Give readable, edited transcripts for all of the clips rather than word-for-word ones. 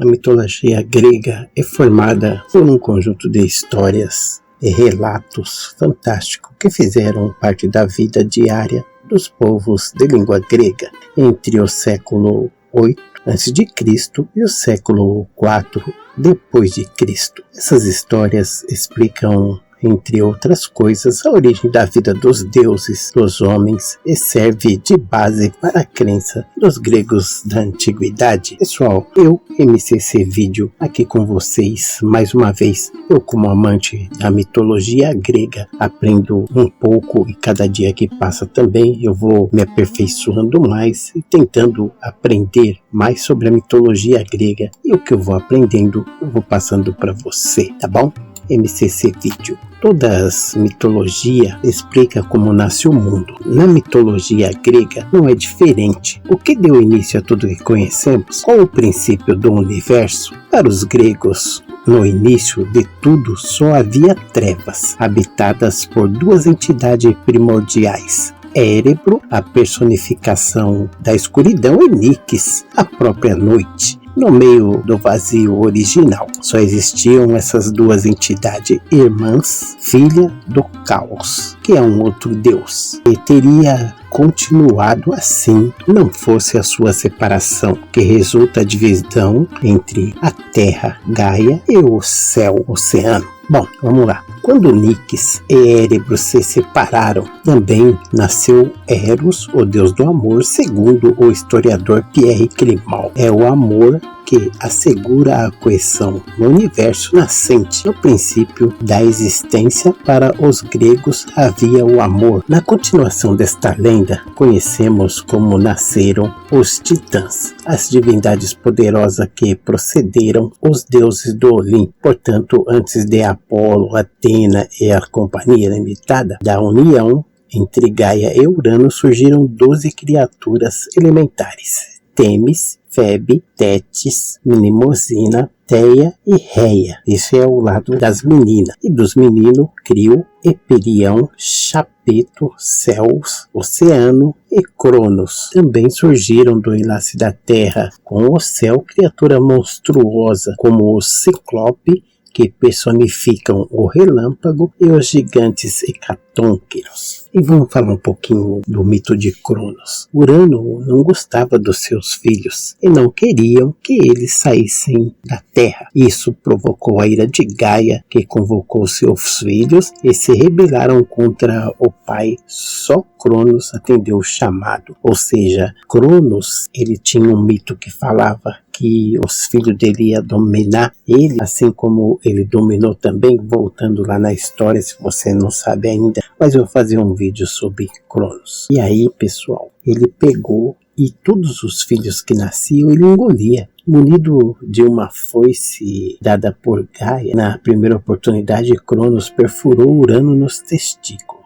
A mitologia grega é formada por um conjunto de histórias e relatos fantásticos que fizeram parte da vida diária dos povos de língua grega entre o século VIII a.C. e o século IV d.C. Essas histórias explicam, entre outras coisas, a origem da vida dos deuses, dos homens, e serve de base para a crença dos gregos da antiguidade. Pessoal, eu, MCC Vídeo, aqui com vocês mais uma vez. Eu, como amante da mitologia grega, aprendo um pouco e cada dia que passa também eu vou me aperfeiçoando mais e tentando aprender mais sobre a mitologia grega. E o que eu vou aprendendo, eu vou passando para você, tá bom? MCC Vídeo. Toda a mitologia explica como nasce o mundo. Na mitologia grega não é diferente. O que deu início a tudo que conhecemos? Qual o princípio do universo? Para os gregos, no início de tudo só havia trevas, habitadas por duas entidades primordiais. Érebro, a personificação da escuridão, e Nix, a própria noite. No meio do vazio original, só existiam essas duas entidades irmãs, filha do caos, que é um outro deus, e teria continuado assim, não fosse a sua separação, que resulta a divisão entre a terra, Gaia, e o céu, oceano. Bom, vamos lá. Quando Nix e Érebro se separaram, também nasceu Eros, o deus do amor, segundo o historiador Pierre Climalt. É o amor que assegura a coesão no universo nascente. No princípio da existência, para os gregos havia o amor. Na continuação desta lenda, conhecemos como nasceram os titãs, as divindades poderosas que procederam os deuses do Olimpo. Portanto, antes de Apolo, Atena e a Companhia Limitada, da união entre Gaia e Urano surgiram 12 criaturas elementares: Temis, Febe, Tétis, Mnemosyna, Theia e Rhea. Isso é o lado das meninas. E dos meninos, Crio, Eperião, Chapeto, Céus, Oceano e Cronos. Também surgiram do enlace da Terra com o céu criatura monstruosa como o Ciclope, que personificam o relâmpago, e os gigantes hecatônquiros. E vamos falar um pouquinho do mito de Cronos. Urano não gostava dos seus filhos e não queriam que eles saíssem da Terra. Isso provocou a ira de Gaia, que convocou seus filhos e se rebelaram contra o pai. Só Cronos atendeu o chamado. Ou seja, Cronos, ele tinha um mito que falava que os filhos dele iam dominar ele, assim como ele dominou também, voltando lá na história, se você não sabe ainda, mas eu vou fazer um vídeo sobre Cronos. E aí, pessoal, ele pegou e todos os filhos que nasciam ele engolia. Munido de uma foice dada por Gaia, na primeira oportunidade, Cronos perfurou Urano nos testículos.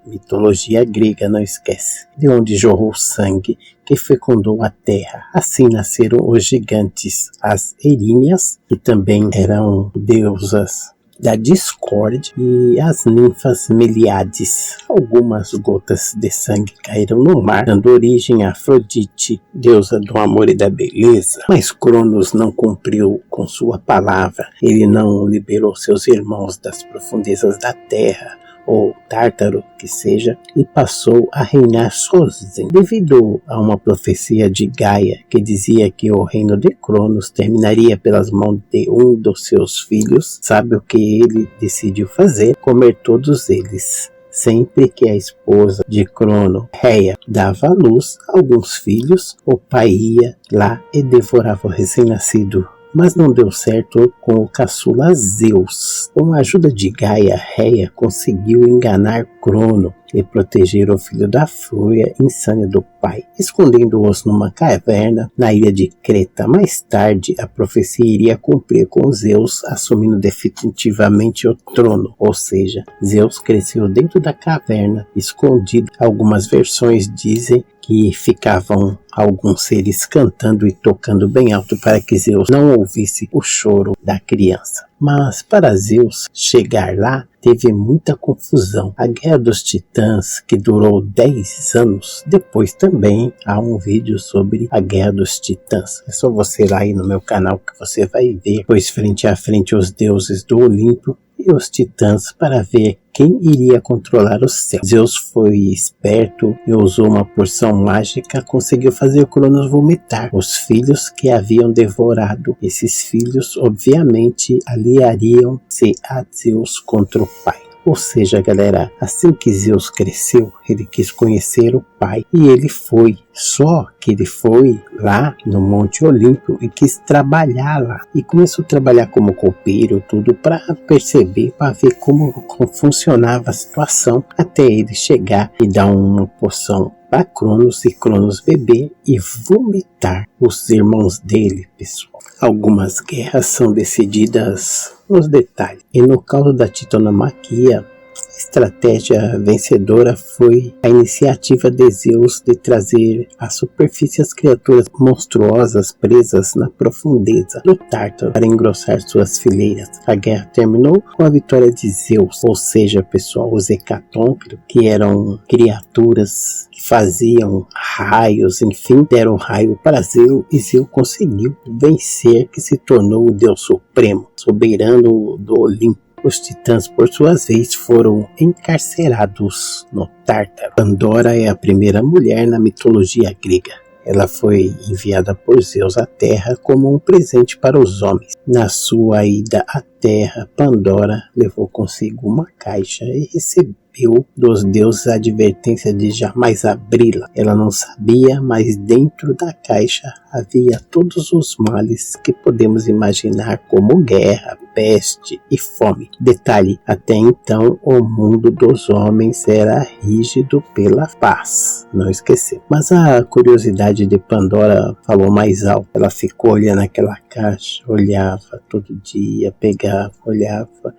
Mitologia grega, não esquece. De onde jorrou sangue que fecundou a terra. Assim nasceram os gigantes, as Eríneas, que também eram deusas da discórdia, e as ninfas Meliades. Algumas gotas de sangue caíram no mar, dando origem a Afrodite, deusa do amor e da beleza. Mas Cronos não cumpriu com sua palavra. Ele não liberou seus irmãos das profundezas da terra, ou Tártaro que seja, e passou a reinar sozinho. Devido a uma profecia de Gaia que dizia que o reino de Cronos terminaria pelas mãos de um dos seus filhos, sabe o que ele decidiu fazer? Comer todos eles. Sempre que a esposa de Crono, Rhea, dava à luz alguns filhos, o pai ia lá e devorava o recém-nascido. Mas não deu certo com o caçula Zeus. Com a ajuda de Gaia, Rhea conseguiu enganar Crono e proteger o filho da fúria insana do pai, escondendo-os numa caverna na ilha de Creta. Mais tarde, a profecia iria cumprir com Zeus assumindo definitivamente o trono, ou seja, Zeus cresceu dentro da caverna, escondido. Algumas versões dizem que ficavam alguns seres cantando e tocando bem alto para que Zeus não ouvisse o choro da criança. Mas para Zeus chegar lá, teve muita confusão. A Guerra dos Titãs, que durou 10 anos, depois também há um vídeo sobre a Guerra dos Titãs. É só você ir lá aí no meu canal que você vai ver, pois frente a frente os deuses do Olimpo e os titãs para ver quem iria controlar o céu. Zeus foi esperto e usou uma porção mágica, conseguiu fazer Cronos vomitar os filhos que haviam devorado. Esses filhos, obviamente, aliariam-se a Zeus contra o pai. Ou seja, galera, assim que Zeus cresceu, ele quis conhecer o pai e ele foi. Só que ele foi lá no Monte Olimpo e quis trabalhar lá. E começou a trabalhar como copeiro, tudo para perceber, para ver como funcionava a situação, até ele chegar e dar uma poção para Cronos e Cronos beber e vomitar os irmãos dele, pessoal. Algumas guerras são decididas nos detalhes. E no caso da titanomaquia, a estratégia vencedora foi a iniciativa de Zeus de trazer à superfície as criaturas monstruosas presas na profundeza do Tártaro para engrossar suas fileiras. A guerra terminou com a vitória de Zeus, ou seja, pessoal, os hecatônquiros, que eram criaturas que faziam raios, enfim, deram raio para Zeus e Zeus conseguiu vencer, que se tornou o Deus Supremo, soberano do Olimpo. Os titãs, por sua vez, foram encarcerados no Tártaro. Pandora é a primeira mulher na mitologia grega. Ela foi enviada por Zeus à Terra como um presente para os homens. Na sua ida à Terra, Pandora levou consigo uma caixa e recebeu dos deuses a advertência de jamais abri-la. Ela não sabia, mas dentro da caixa havia todos os males que podemos imaginar, como guerra, peste e fome. Detalhe, até então o mundo dos homens era rígido pela paz, não esquecer. Mas a curiosidade de Pandora falou mais alto. Ela ficou olhando aquela caixa, olhava todo dia, pegava, olhava,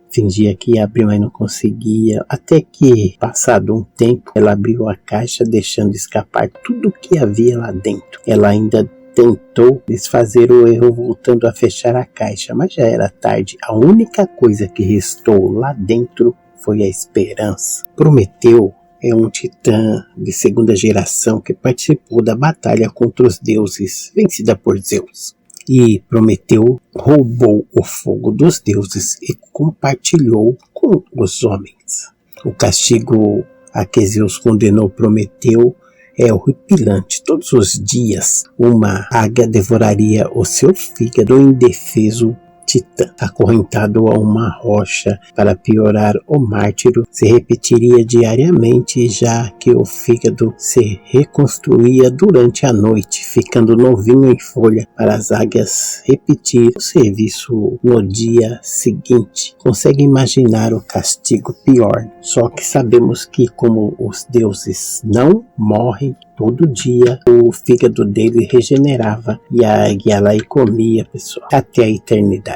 fingia que ia abrir, mas não conseguia, até que, passado um tempo, ela abriu a caixa, deixando escapar tudo que havia lá dentro. Ela ainda tentou desfazer o erro voltando a fechar a caixa, mas já era tarde. A única coisa que restou lá dentro foi a esperança. Prometeu é um titã de segunda geração que participou da batalha contra os deuses, vencida por Zeus. E Prometeu roubou o fogo dos deuses e compartilhou com os homens. O castigo a que Zeus condenou Prometeu é horripilante. Todos os dias uma águia devoraria o seu fígado indefeso titã. Acorrentado a uma rocha para piorar, o mártiro se repetiria diariamente, já que o fígado se reconstruía durante a noite, ficando novinho em folha para as águias repetir o serviço no dia seguinte. Consegue imaginar o castigo pior? Só que sabemos que, como os deuses não morrem, todo dia o fígado dele regenerava e a águia lá e comia, pessoal, até a eternidade.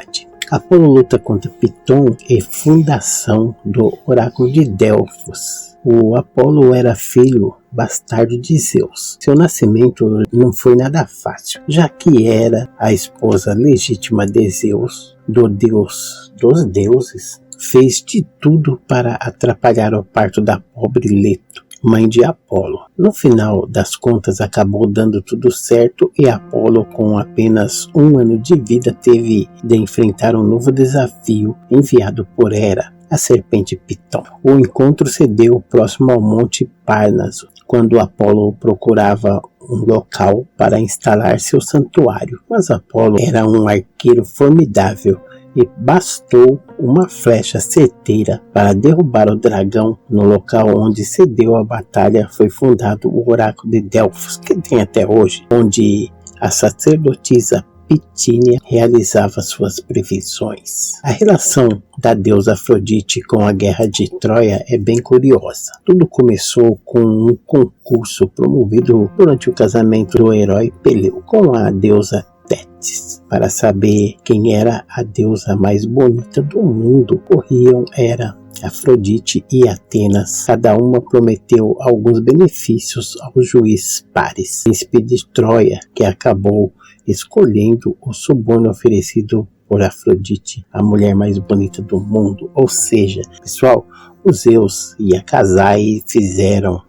Apolo luta contra Piton e fundação do oráculo de Delfos. O Apolo era filho bastardo de Zeus. Seu nascimento não foi nada fácil, já que era a esposa legítima de Zeus, do deus dos deuses. Fez de tudo para atrapalhar o parto da pobre Leto, mãe de Apolo. No final das contas, acabou dando tudo certo e Apolo, com apenas 1 ano de vida, teve de enfrentar um novo desafio enviado por Hera, a serpente Piton. O encontro se deu próximo ao Monte Parnaso, quando Apolo procurava um local para instalar seu santuário. Mas Apolo era um arqueiro formidável e bastou uma flecha certeira para derrubar o dragão. No local onde se deu a batalha foi fundado o oráculo de Delfos, que tem até hoje, onde a sacerdotisa Pitínia realizava suas previsões. A relação da deusa Afrodite com a guerra de Troia é bem curiosa. Tudo começou com um concurso promovido durante o casamento do herói Peleu com a deusa Tétis. Para saber quem era a deusa mais bonita do mundo, corriam Hera, Afrodite e Atenas. Cada uma prometeu alguns benefícios ao juiz Paris, príncipe de Troia, que acabou escolhendo o suborno oferecido por Afrodite, a mulher mais bonita do mundo. Ou seja, pessoal, os Zeus ia casar e fizeram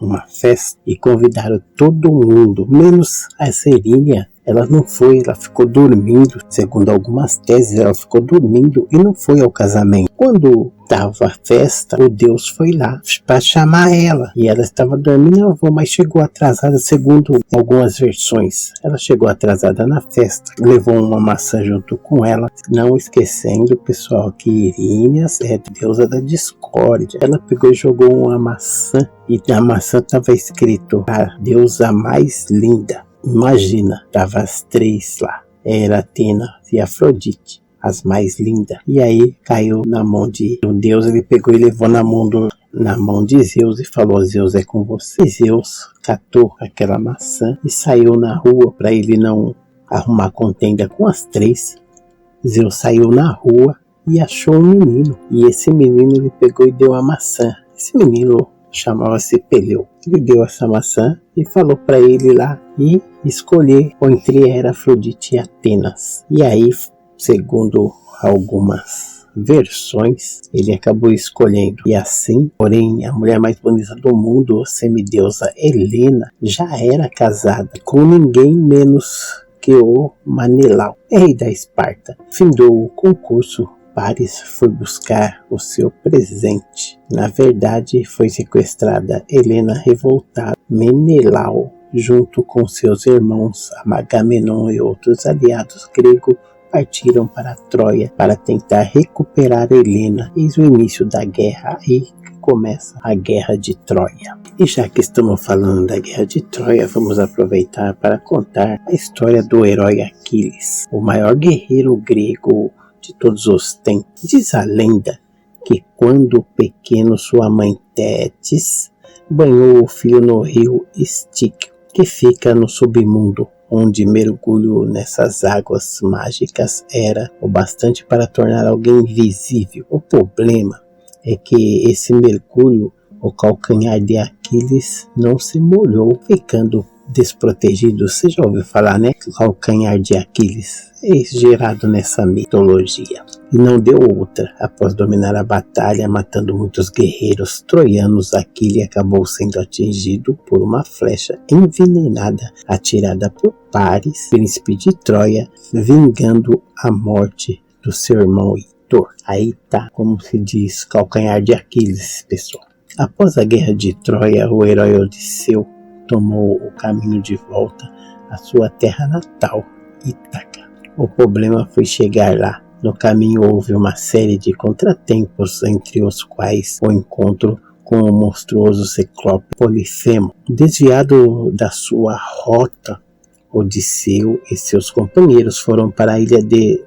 uma festa e convidaram todo mundo, menos a Serenia. Ela não foi, ela ficou dormindo. Segundo algumas teses, ela ficou dormindo e não foi ao casamento. Quando estava a festa, o deus foi lá para chamar ela e ela estava dormindo. Ela falou, mas chegou atrasada, segundo algumas versões. Ela chegou atrasada na festa, levou uma maçã junto com ela, não esquecendo, pessoal, que Iríneas é deusa da discórdia. Ela pegou e jogou uma maçã e na maçã estava escrito a deusa mais linda. Imagina, tava as três lá, era Atena e Afrodite, as mais lindas. E aí caiu na mão de um deus, ele pegou e levou na mão de Zeus e falou, Zeus é com você. E Zeus catou aquela maçã e saiu na rua para ele não arrumar contenda com as três. Zeus saiu na rua e achou um menino, e esse menino ele pegou e deu a maçã. Esse menino chamava-se Peleu. Ele deu essa maçã e falou para ele lá e escolher entre Afrodite e Atenas. E aí, segundo algumas versões, ele acabou escolhendo. E assim, porém, a mulher mais bonita do mundo, a semideusa Helena, já era casada com ninguém menos que o Menelau, rei da Esparta. Findou o concurso, Paris foi buscar o seu presente. Na verdade, foi sequestrada Helena revoltada. Menelau, junto com seus irmãos Agamenon e outros aliados gregos, partiram para Troia para tentar recuperar Helena. Eis o início da guerra, aí que começa a Guerra de Troia. E já que estamos falando da Guerra de Troia, vamos aproveitar para contar a história do herói Aquiles, o maior guerreiro grego de todos os tempos. Diz a lenda que quando pequeno sua mãe Tétis banhou o filho no rio Styx, que fica no submundo, onde mergulho nessas águas mágicas era o bastante para tornar alguém invisível. O problema é que esse mergulho, o calcanhar de Aquiles não se molhou, ficando desprotegido. Você já ouviu falar, né? Calcanhar de Aquiles, gerado nessa mitologia. E não deu outra. Após dominar a batalha, matando muitos guerreiros troianos, Aquiles acabou sendo atingido por uma flecha envenenada atirada por Paris, príncipe de Troia, vingando a morte do seu irmão Heitor. Aí tá, como se diz, calcanhar de Aquiles, pessoal. Após a guerra de Troia, o herói Odisseu tomou o caminho de volta à sua terra natal, Ítaca. O problema foi chegar lá. No caminho houve uma série de contratempos, entre os quais o encontro com o monstruoso ciclope Polifemo. Desviado da sua rota, Odisseu e seus companheiros foram para a ilha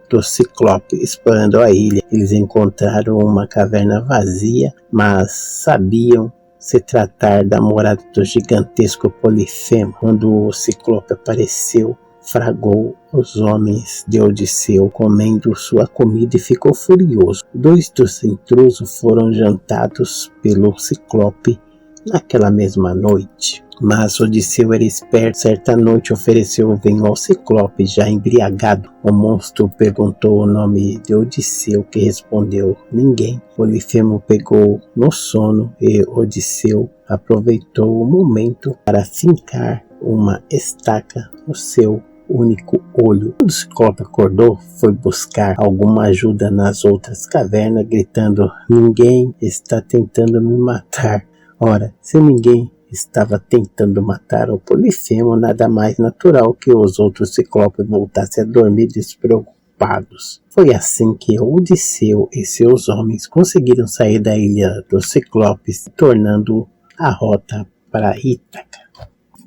do Ciclope. Explorando a ilha, eles encontraram uma caverna vazia, mas sabiam se tratar da morada do gigantesco Polifemo. Quando o Ciclope apareceu, fragou os homens de Odisseu comendo sua comida e ficou furioso. 2 dos intrusos foram jantados pelo Ciclope naquela mesma noite. Mas Odisseu era esperto. Certa noite ofereceu vinho ao Ciclope, já embriagado. O monstro perguntou o nome de Odisseu, que respondeu ninguém. Polifemo pegou no sono e Odisseu aproveitou o momento para fincar uma estaca no seu único olho. Quando o Ciclope acordou, foi buscar alguma ajuda nas outras cavernas, gritando: ninguém está tentando me matar. Ora, se ninguém estava tentando matar o Polifemo, nada mais natural que os outros Ciclopes voltassem a dormir despreocupados. Foi assim que Odisseu e seus homens conseguiram sair da ilha dos Ciclopes, tornando a rota para Ítaca.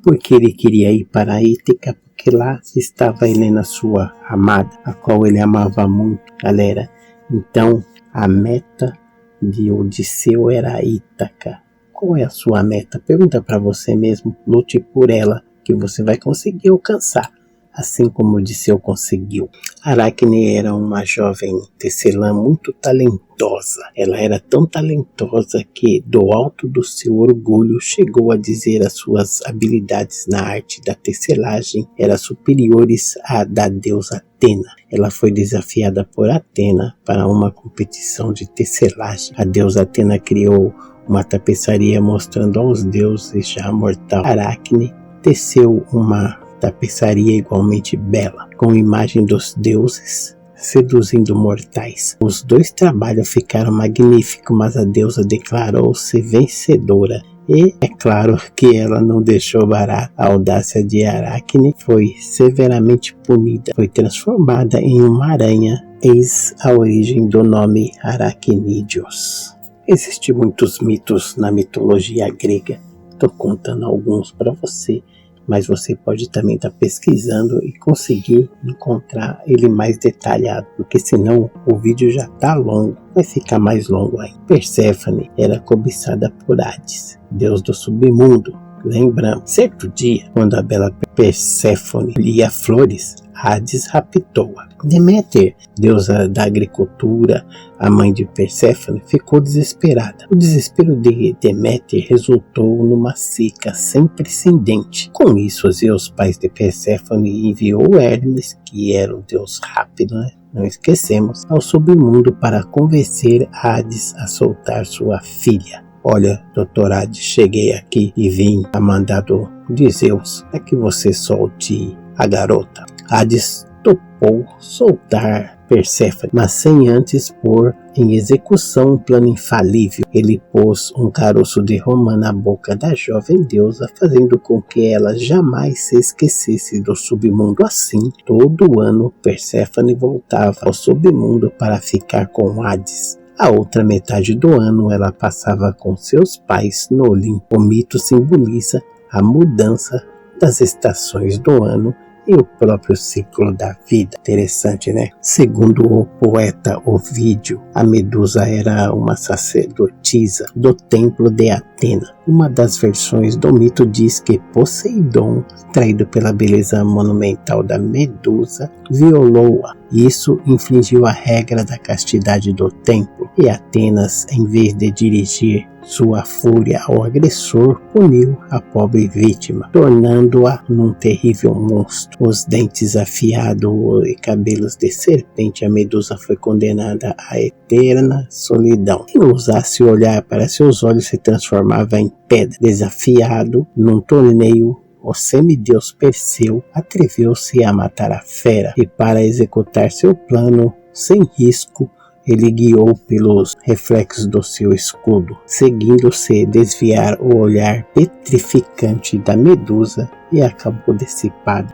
Porque ele queria ir para Ítaca, porque lá estava Helena, sua amada, a qual ele amava muito, galera. Então, a meta de Odisseu era Ítaca. Qual é a sua meta? Pergunta para você mesmo, lute por ela, que você vai conseguir alcançar. assim como Odisseu conseguiu. Aracne era uma jovem tecelã muito talentosa. Ela era tão talentosa que, do alto do seu orgulho, chegou a dizer as suas habilidades na arte da tecelagem eram superiores à da deusa Atena. Ela foi desafiada por Atena para uma competição de tecelagem. A deusa Atena criou uma tapeçaria mostrando aos deuses já a mortal Aracne teceu uma tapeçaria igualmente bela, com imagem dos deuses seduzindo mortais. Os dois trabalhos ficaram magníficos, mas a deusa declarou-se vencedora. E é claro que ela não deixou barato. A audácia de Aracne foi severamente punida. Foi transformada em uma aranha, eis a origem do nome Aracnídeos. Existem muitos mitos na mitologia grega. Estou contando alguns para você, mas você pode também estar pesquisando e conseguir encontrar ele mais detalhado, porque senão o vídeo já está longo, vai ficar mais longo aí. Perséfone era cobiçada por Hades, deus do submundo. Lembramos, certo dia, quando a bela Perséfone lia flores, Hades raptou-a. Deméter, deusa da agricultura, a mãe de Perséfone, ficou desesperada. O desespero de Deméter resultou numa seca sem precedente. Com isso, Zeus, pai de Perséfone, enviou Hermes, que era o deus rápido, não esquecemos, ao submundo para convencer Hades a soltar sua filha. Olha, doutor Hades, cheguei aqui e vim a mandado de Zeus para que você solte a garota. Hades topou soltar Perséfone, mas sem antes pôr em execução um plano infalível. Ele pôs um caroço de romã na boca da jovem deusa, fazendo com que ela jamais se esquecesse do submundo. Assim, todo ano Perséfone voltava ao submundo para ficar com Hades. A outra metade do ano ela passava com seus pais no Olimpo. O mito simboliza a mudança das estações do ano e o próprio ciclo da vida. Interessante, né? Segundo o poeta Ovídio, a Medusa era uma sacerdotisa do templo de Atena. Uma das versões do mito diz que Poseidon, atraído pela beleza monumental da Medusa, violou-a. Isso infringiu a regra da castidade do templo, e Atenas, em vez de dirigir sua fúria ao agressor, puniu a pobre vítima, tornando-a num terrível monstro. Os dentes afiados e cabelos de serpente, a Medusa foi condenada à eterna solidão. Quem ousasse olhar para seus olhos se transformava em pedra. Desafiado num torneio, o semideus Perseu atreveu-se a matar a fera, e para executar seu plano sem risco, ele guiou pelos reflexos do seu escudo, seguindo-se desviar o olhar petrificante da Medusa, e acabou dissipado.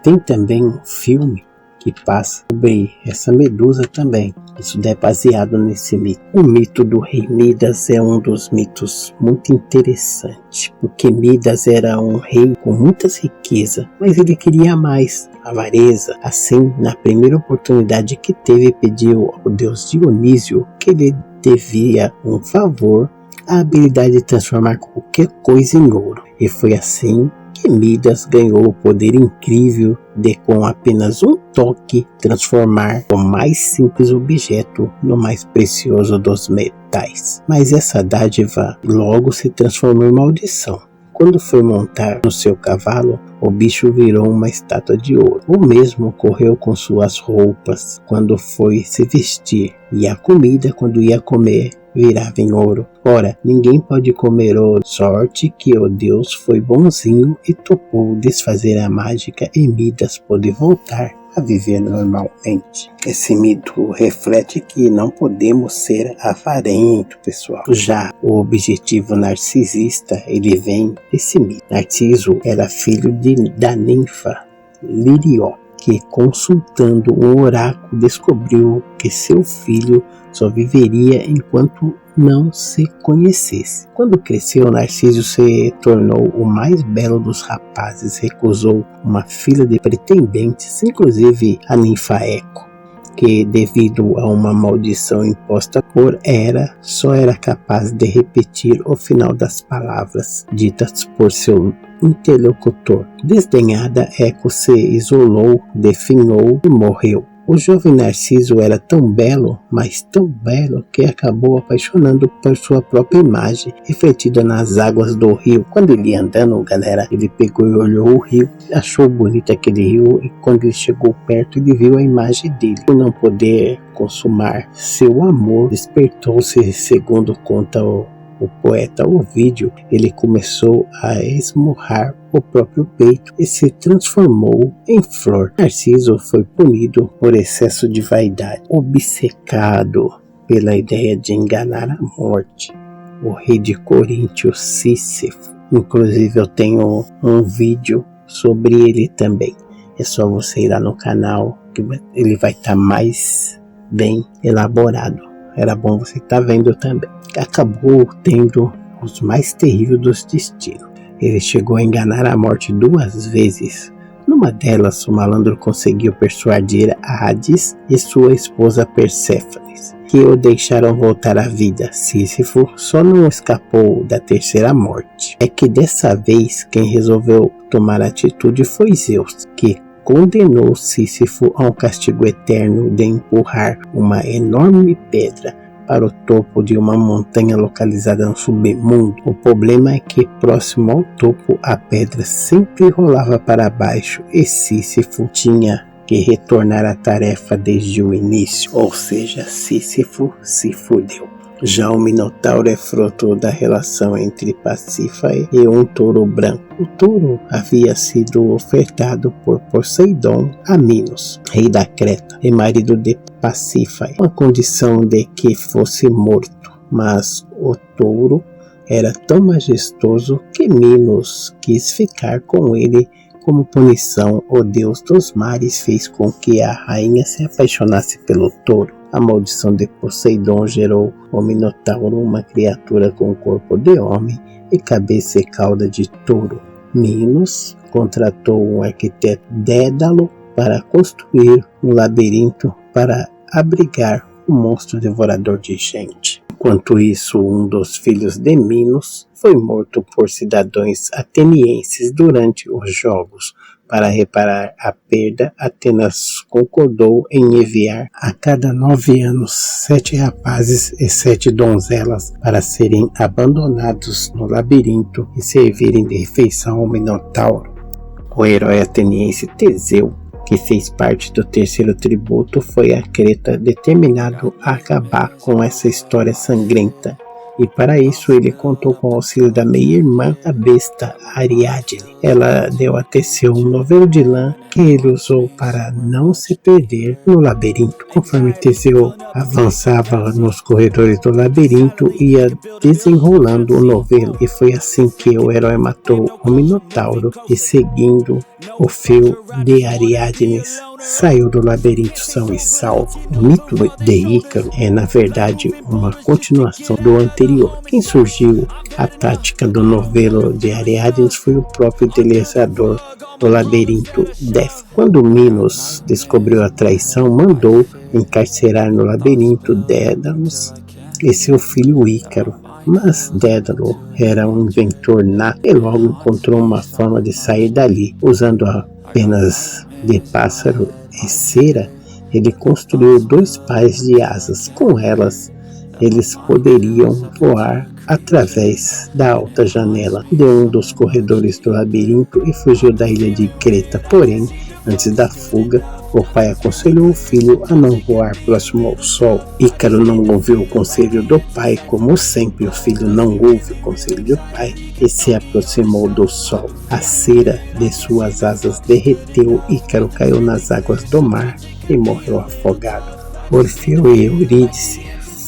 Tem também um filme que passa sobre essa Medusa também. Isso é baseado nesse mito. O mito do rei Midas é um dos mitos muito interessantes, porque Midas era um rei com muitas riquezas, mas ele queria mais, avareza. Assim, na primeira oportunidade que teve, pediu ao deus Dionísio que ele devia um favor, a habilidade de transformar qualquer coisa em ouro. E foi assim que Midas ganhou o poder incrível de, com apenas um toque, transformar o mais simples objeto no mais precioso dos metais. Mas essa dádiva logo se transformou em maldição. Quando foi montar no seu cavalo, o bicho virou uma estátua de ouro. O mesmo ocorreu com suas roupas quando foi se vestir, e a comida, quando ia comer, virava em ouro. Ora, ninguém pode comer ouro. Sorte que o Deus foi bonzinho e topou desfazer a mágica, e Midas pôde voltar a viver normalmente. Esse mito reflete que não podemos ser avarentos, pessoal. Já o objetivo narcisista, ele vem desse mito. Narciso era filho da ninfa Lirió, que, consultando um oráculo, descobriu que seu filho só viveria enquanto não se conhecesse. Quando cresceu, Narciso se tornou o mais belo dos rapazes, recusou uma fila de pretendentes, inclusive a ninfa Eco, que, devido a uma maldição imposta por Hera, só era capaz de repetir o final das palavras ditas por seu interlocutor. Desdenhada, Eco se isolou, definhou e morreu. O jovem Narciso era tão belo, mas tão belo, que acabou apaixonando por sua própria imagem, refletida nas águas do rio. Quando ele ia andando, galera, ele pegou e olhou o rio, achou bonito aquele rio, e quando ele chegou perto, ele viu a imagem dele. Por não poder consumar seu amor, despertou-se, segundo conta o poeta Ovídio. Ele começou a esmurrar o próprio peito e se transformou em flor. Narciso foi punido por excesso de vaidade, obcecado pela ideia de enganar a morte. O rei de Coríntio, Sísifo, inclusive eu tenho um vídeo sobre ele também. É só você ir lá no canal que ele vai estar mais bem elaborado. Era bom você estar vendo também. Acabou tendo os mais terríveis dos destinos. Ele chegou a enganar a morte 2 vezes. Numa delas, o malandro conseguiu persuadir Hades e sua esposa Perséfone, que o deixaram voltar à vida. Sísifo só não escapou da terceira morte. É que dessa vez quem resolveu tomar atitude foi Zeus, que condenou Sísifo a um castigo eterno de empurrar uma enorme pedra para o topo de uma montanha localizada no submundo. O problema é que próximo ao topo a pedra sempre rolava para baixo e Sísifo tinha que retornar à tarefa desde o início, ou seja, Sísifo se fudeu. Já o Minotauro é fruto da relação entre Pasífae e um touro branco. O touro havia sido ofertado por Poseidon a Minos, rei da Creta e marido de Pasífae, com a condição de que fosse morto. Mas o touro era tão majestoso que Minos quis ficar com ele. Como punição, o deus dos mares fez com que a rainha se apaixonasse pelo touro. A maldição de Poseidon gerou o Minotauro, uma criatura com corpo de homem e cabeça e cauda de touro. Minos contratou um arquiteto Dédalo para construir um labirinto para abrigar o monstro devorador de gente. Enquanto isso, um dos filhos de Minos foi morto por cidadãos atenienses durante os jogos. Para reparar a perda, Atenas concordou em enviar a cada 9 anos 7 rapazes e 7 donzelas para serem abandonados no labirinto e servirem de refeição ao Minotauro. O herói ateniense Teseu, que fez parte do terceiro tributo, foi a Creta, determinado a acabar com essa história sangrenta. E para isso ele contou com o auxílio da meia-irmã, a besta Ariadne. Ela deu a Teseu um novelo de lã que ele usou para não se perder no labirinto. Conforme Teseu avançava nos corredores do labirinto, ia desenrolando o novelo. E foi assim que o herói matou o Minotauro e, seguindo o fio de Ariadne, saiu do labirinto são e salvo. O mito de Ícaro é, na verdade, uma continuação do anterior. Quem surgiu a tática do novelo de Ariadne foi o próprio idealizador do labirinto Défo. Quando Minos descobriu a traição, mandou encarcerar no labirinto Dédalus e seu filho Ícaro. Mas Dédalo era um inventor nato e logo encontrou uma forma de sair dali. Usando apenas de pássaro e cera, ele construiu 2 pares de asas. Com elas, eles poderiam voar através da alta janela de um dos corredores do labirinto e fugiu da ilha de Creta. Porém, antes da fuga, o pai aconselhou o filho a não voar próximo ao sol. Ícaro não ouviu o conselho do pai, como sempre o filho não ouve o conselho do pai, e se aproximou do sol. A cera de suas asas derreteu, Ícaro caiu nas águas do mar e morreu afogado. Orfeu e Eurídice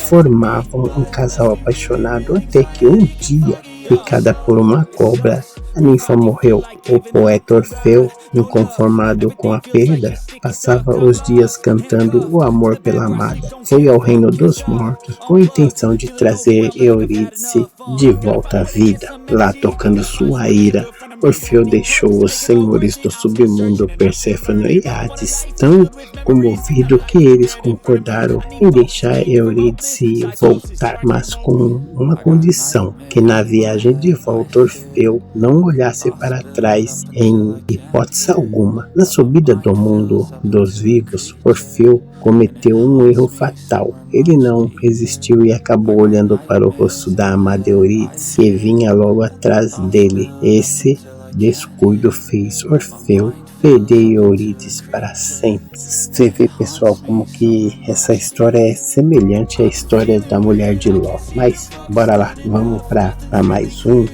formavam um casal apaixonado até que um dia, picada por uma cobra, a ninfa morreu. O poeta Orfeu, inconformado com a perda, passava os dias cantando o amor pela amada. Foi ao reino dos mortos com a intenção de trazer Eurídice de volta à vida. Lá, tocando sua ira, Orfeu deixou os senhores do submundo Perséfone e Hades tão comovido que eles concordaram em deixar Eurídice voltar, mas com uma condição: que na viagem de volta Orfeu não olhasse para trás em hipótese alguma. Na subida do mundo dos vivos, Orfeu cometeu um erro fatal. Ele não resistiu e acabou olhando para o rosto da amada Eurídice, que vinha logo atrás dele. Esse descuido fez Orfeu perder Eurídice para sempre. Você vê, pessoal, como que essa história é semelhante à história da mulher de Ló. Mas bora lá, vamos para mais um.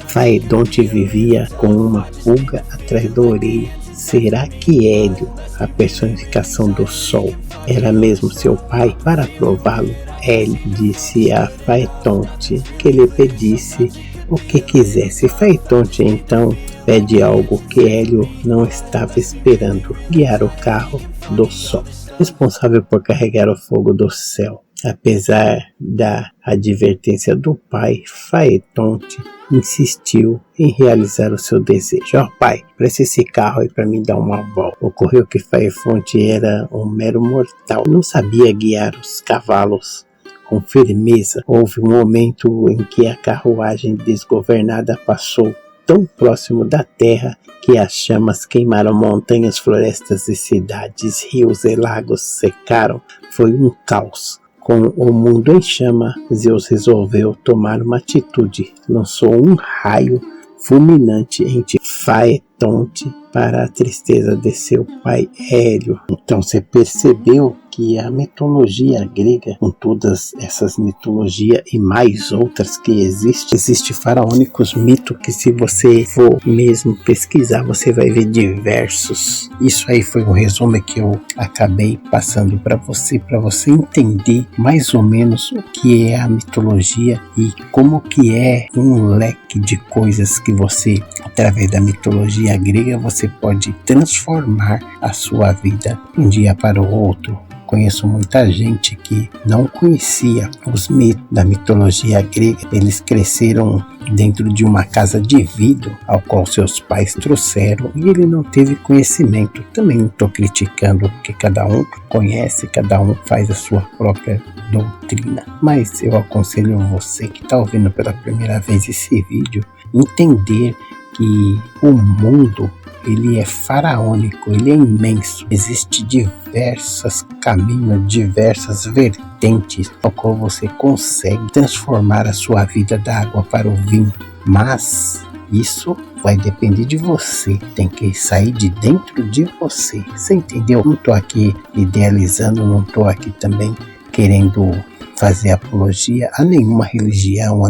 Faedonte vivia com uma pulga atrás da orelha. Será que Hélio, a personificação do sol, era mesmo seu pai? Para prová-lo, Hélio disse a Faetonte que lhe pedisse o que quisesse. Faetonte então pede algo que Hélio não estava esperando: guiar o carro do sol, responsável por carregar o fogo do céu. Apesar da advertência do pai, Faetonte insistiu em realizar o seu desejo. Pai, presta esse carro aí para mim dar uma volta. Ocorreu que Faetonte era um mero mortal, não sabia guiar os cavalos com firmeza. Houve um momento em que a carruagem desgovernada passou tão próximo da terra que as chamas queimaram montanhas, florestas e cidades, rios e lagos secaram. Foi um caos. Com o mundo em chama, Zeus resolveu tomar uma atitude. Lançou um raio fulminante entre Faetonte para a tristeza de seu pai Hélio. Então você percebeu que a mitologia grega, com todas essas mitologias e mais outras que existem faraônicos mitos que, se você for mesmo pesquisar, você vai ver diversos. Isso aí foi um resumo que eu acabei passando para você entender mais ou menos o que é a mitologia e como que é um leque de coisas que você, através da mitologia grega, você pode transformar a sua vida de um dia para o outro. Conheço muita gente que não conhecia os mitos da mitologia grega. Eles cresceram dentro de uma casa de vidro ao qual seus pais trouxeram e ele não teve conhecimento. Também não estou criticando, porque cada um conhece, cada um faz a sua própria doutrina. Mas eu aconselho você que está ouvindo pela primeira vez esse vídeo, entender que o mundo, ele é faraônico, ele é imenso. Existem diversos caminhos, diversas vertentes ao qual você consegue transformar a sua vida da água para o vinho. Mas isso vai depender de você. Tem que sair de dentro de você. Você entendeu? Não estou aqui idealizando, não estou aqui também querendo fazer apologia a nenhuma religião,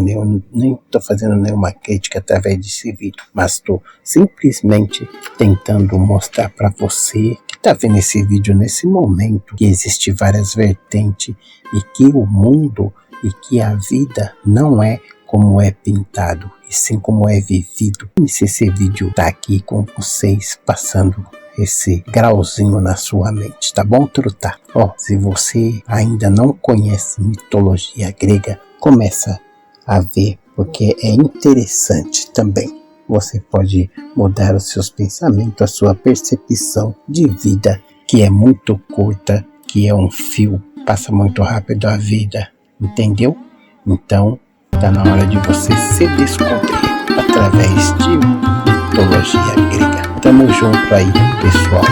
nem estou fazendo nenhuma crítica através desse vídeo, mas estou simplesmente tentando mostrar para você que está vendo esse vídeo nesse momento que existem várias vertentes e que o mundo e que a vida não é como é pintado, e sim como é vivido. Se esse vídeo está aqui com vocês, passando esse grauzinho na sua mente, tá bom, truta? Se você ainda não conhece mitologia grega, começa a ver, porque é interessante também. Você pode mudar os seus pensamentos, a sua percepção de vida, que é muito curta, que é um fio, passa muito rápido a vida, entendeu? Então, tá na hora de você se descobrir através de mitologia grega. Tamo junto aí, pessoal.